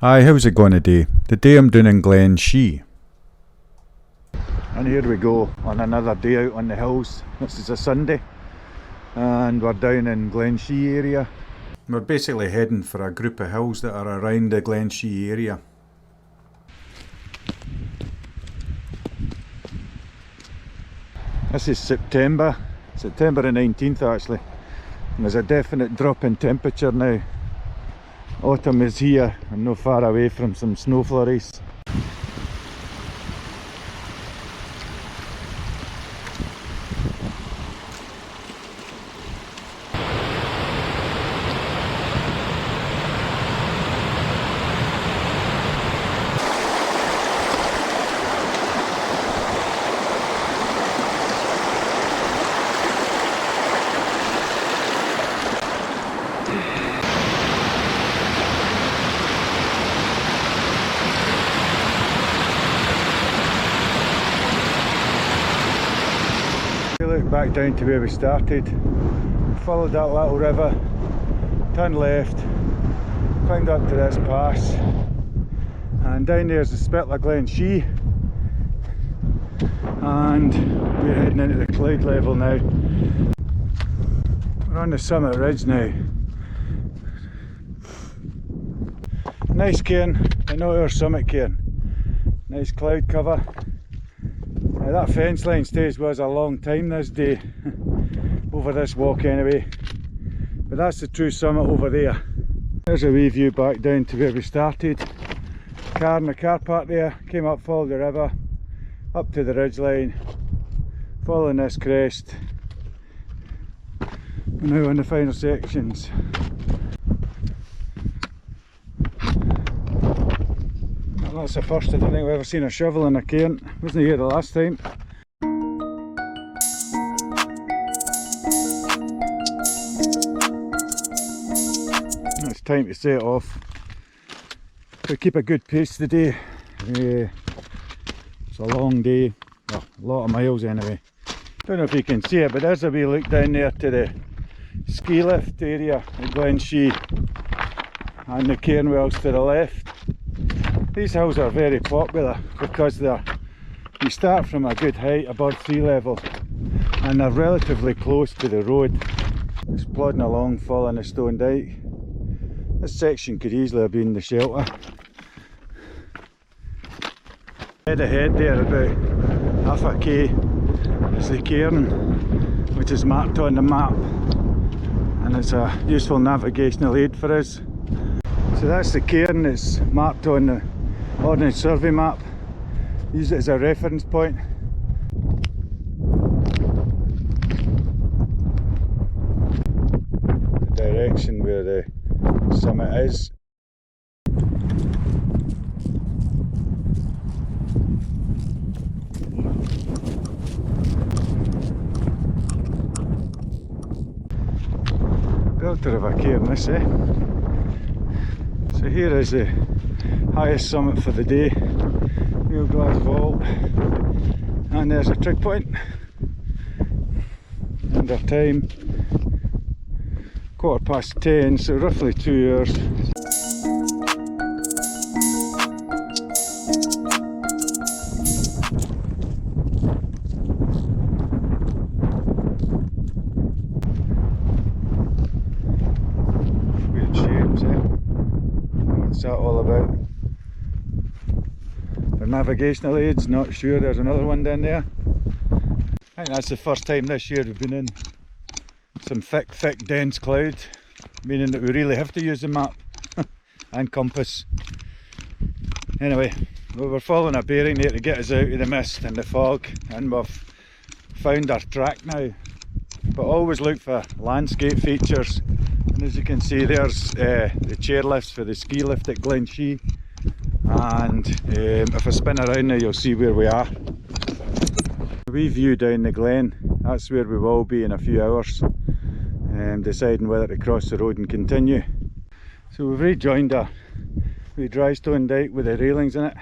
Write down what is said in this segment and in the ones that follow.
Hi, how's it going today? Today I'm doing in Glenshee. And here we go on another day out on the hills. This is a Sunday and we're down in Glenshee area. We're basically heading for a group of hills that are around the Glenshee area. This is September the 19th actually, and there's a definite drop in temperature now. Autumn is here and not far away from some snow flurries. Look back down to where we started, followed that little river, turned left, climbed up to this pass, and down there's the spit of Glenshee, and we're heading into the cloud level now. We're on the summit ridge now. Nice cairn, but not our summit cairn. Nice cloud cover. That fence line stays with us a long time this day, over this walk anyway, but that's the true summit over there. There's a wee view back down to where we started. The car park there, came up, followed the river, up to the ridge line, following this crest. We're now on the final sections. That's the first, I don't think we've ever seen a shovel in a cairn. Wasn't here the last time. It's time to set off. We keep a good pace today. It's a long day, well, a lot of miles anyway. Don't know if you can see it, but there's a wee look down there to the ski lift area at Glenshee and the Cairnwells to the left. These hills are very popular because you start from a good height above sea level and they're relatively close to the road. Just plodding along following a stone dyke. This section could easily have been the shelter. Head ahead there, about half a k, is the cairn, which is marked on the map, and it's a useful navigational aid for us. So that's the cairn, it's marked on the Ordnance Survey map. Use it as a reference point. The direction where the summit is. Belter of a cairn this, eh? So here is the highest summit for the day, Glas-Maol, and there's a trig point, and our time 10:15, so roughly 2 hours. Weird shapes, eh? What's that all about? For navigational aids, not sure. There's another one down there. I think that's the first time this year we've been in some thick dense cloud, meaning that we really have to use the map and compass. Anyway, we're following a bearing there to get us out of the mist and the fog, and we've found our track now. But always look for landscape features, and as you can see there's the chairlifts for the ski lift at Glenshee. And if I spin around now you'll see where we are. A wee view down the glen, that's where we will be in a few hours, deciding whether to cross the road and continue. So we've rejoined a wee dry stone dyke with the railings in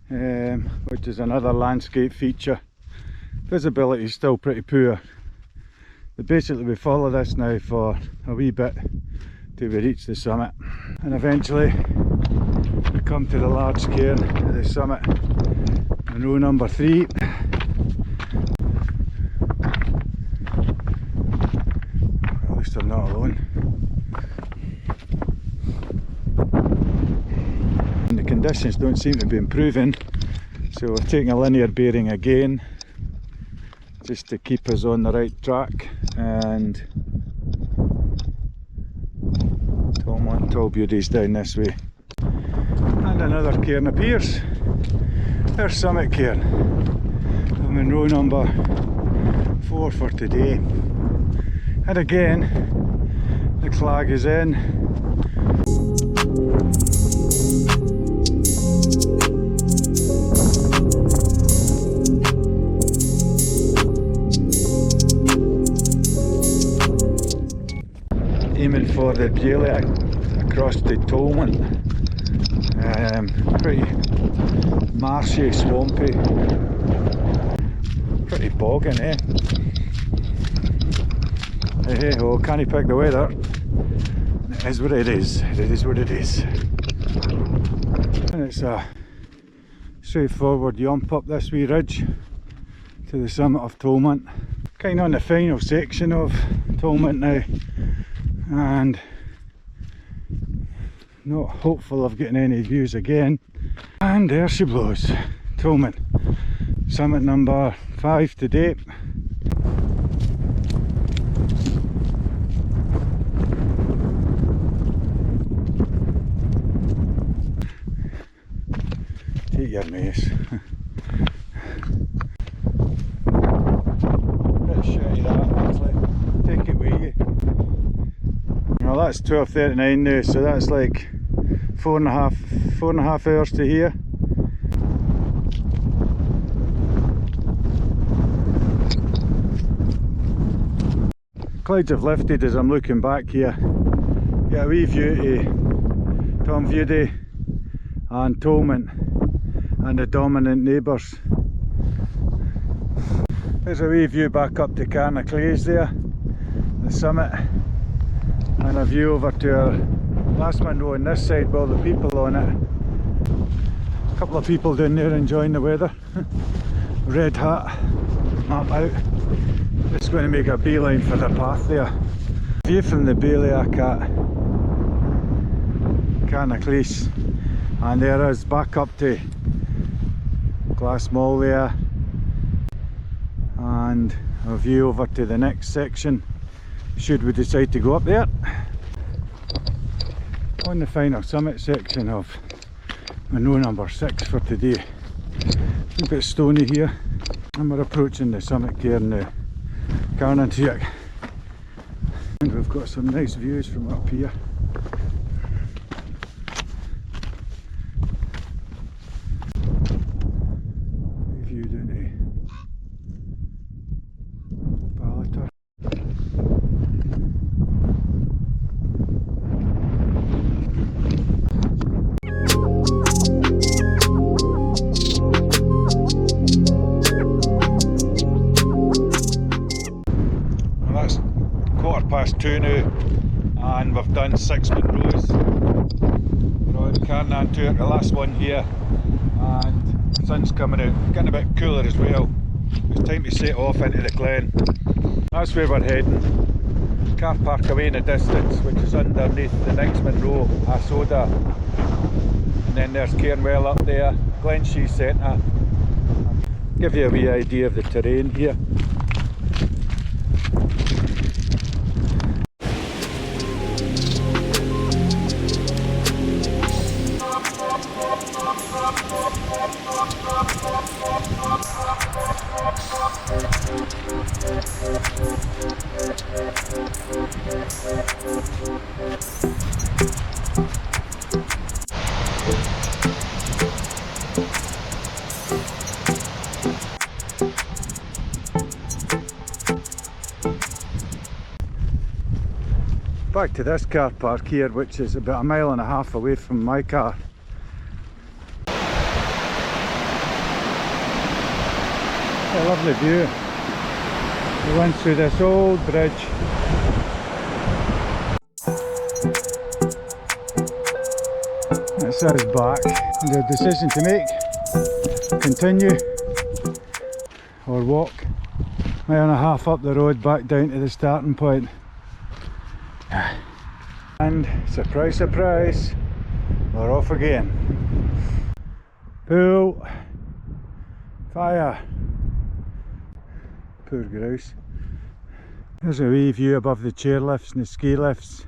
it, which is another landscape feature. Visibility is still pretty poor. But basically we follow this now for a wee bit till we reach the summit, and eventually come to the large cairn at the summit, Munro number 3. At least I'm not alone. And the conditions don't seem to be improving, so we're taking a linear bearing again, just to keep us on the right track. And Tom-Buidhe's down this way. And another cairn appears. There's Summit Cairn. Munro number 4 for today. And again, the clag is in. Aiming for the Gheoidh across to Tolman. Pretty marshy, swampy, pretty bogging, eh? Hey ho, can't you pick the weather? It is what it is, it is what it is. And it's a straightforward yump up this wee ridge to the summit of Tolman. Kind of on the final section of Tolman now, and not hopeful of getting any views again. And there she blows, Tolman, summit number 5 to date. Take your mess. Bit shitty that actually. Take it with you. Well, that's 12:39 now, so that's like four and a half hours to here. Clouds have lifted as I'm looking back here. Get a wee view to Tom-Buidhe and Tolman and the dominant neighbours. There's a wee view back up to Carn-A-Claise there, the summit, and a view over to our Glas-Maol on this side with all the people on it. A couple of people down there enjoying the weather. Red hat, map out. Just going to make a beeline for the path there. View from the Creag-Leacach at Carn-A-Claise, and there is back up to Glas-Maol there, and a view over to the next section should we decide to go up there. On the final summit section of Munro number 6 for today. A bit stony here, and we're approaching the summit cairn now, Carn-Tuirc, and we've got some nice views from up here. View down to Ballater. Past 2 now, and we've done 6 Munros. We're on Carn-Tuirc, the last one here, and the sun's coming out, getting a bit cooler as well. It's time to set off into the glen. That's where we're heading. Car park away in the distance, which is underneath the next Munro-Aosda, and then there's Cairnwell up there, Glenshee centre. Give you a wee idea of the terrain here. Back to this car park here, which is about 1.5 miles away from my car. A lovely view. We went through this old bridge. It's That's us back. And a decision to make. Continue or walk. Mile and a half up the road back down to the starting point. And surprise, surprise, we're off again. Pull. Fire. Poor grouse. There's a wee view above the chairlifts and the ski lifts,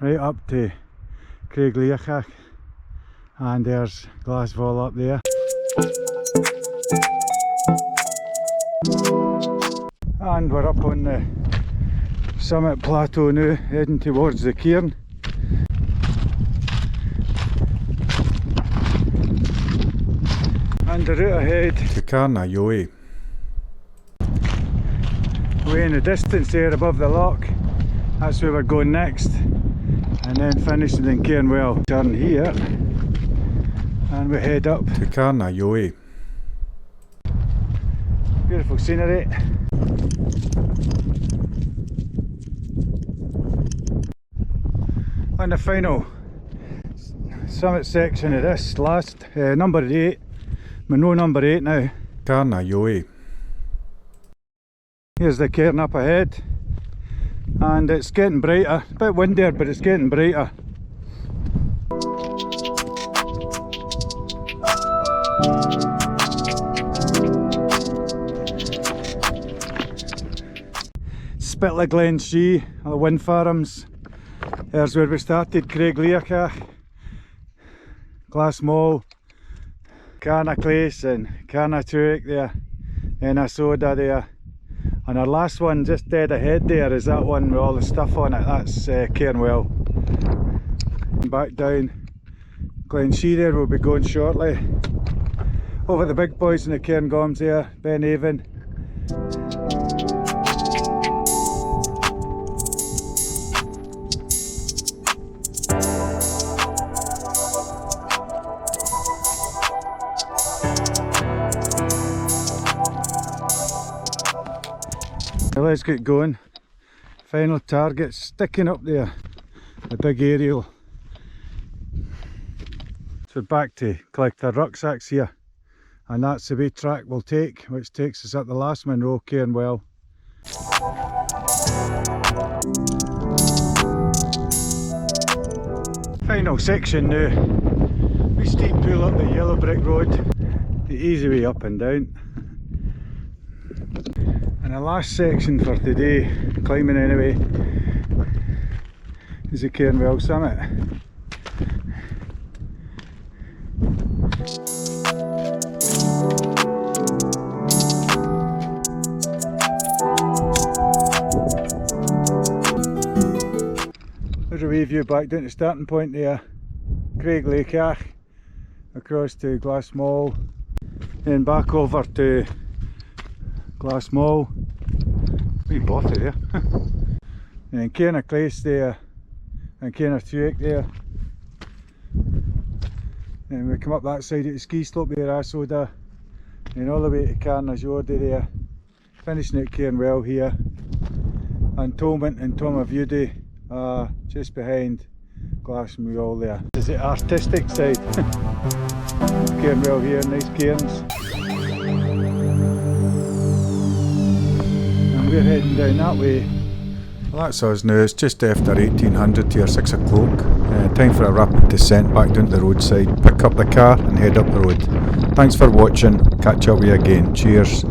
right up to Creag-Leacach, and there's Glas-Maol up there. And we're up on the summit plateau now, heading towards the cairn. And the route ahead to Carn-A-Gheoidh. Way in the distance there above the loch, that's where we're going next, and then finishing in Cairnwell. Turn here and we head up to Carn-A-Gheoidh. Beautiful scenery. On the final summit section of this last number 8, Munro number 8 now, Carn-A-Gheoidh. Here's the cairn up ahead, and it's getting brighter. A bit windier, but it's getting brighter. Spit like Glenshee, the wind farms. There's where we started, Creag-Leacach, Glas-Maol, Carn-A-Claise and Carn-Tuirc there, Carn-Aosda there. And our last one just dead ahead there is that one with all the stuff on it, that's Cairnwell. Back down Glenshee there we'll be going shortly. Over the big boys in the Cairngorms there, Ben Avon. Let's get going. Final target sticking up there, the big aerial. So back to collect our rucksacks here, and that's the way track we'll take, which takes us up the last Munro, Cairnwell. Final section now. We steep pull up the yellow brick road, the easy way up and down. And the last section for today, climbing anyway, is the Cairnwell Summit. There's a wee view back down to the starting point there, Creag-Leacach, across to Glas-Maol, then back over to Glas-Maol, wee bothy there, and then Carn-A-Claise there, and Carn-Tuirc there. Then we come up that side of the ski slope there, Aosda, and all the way to Carn-Aosda there, finishing at Cairnwell here, and Tom-Buidhe just behind Glas-Maol there. This is the artistic side. Cairnwell here, nice cairns. We're heading down that way. Well, that's us now. It's just after 1800 here, 6 o'clock. Time for a rapid descent back down to the roadside, pick up the car and head up the road. Thanks for watching. Catch up with you again. Cheers.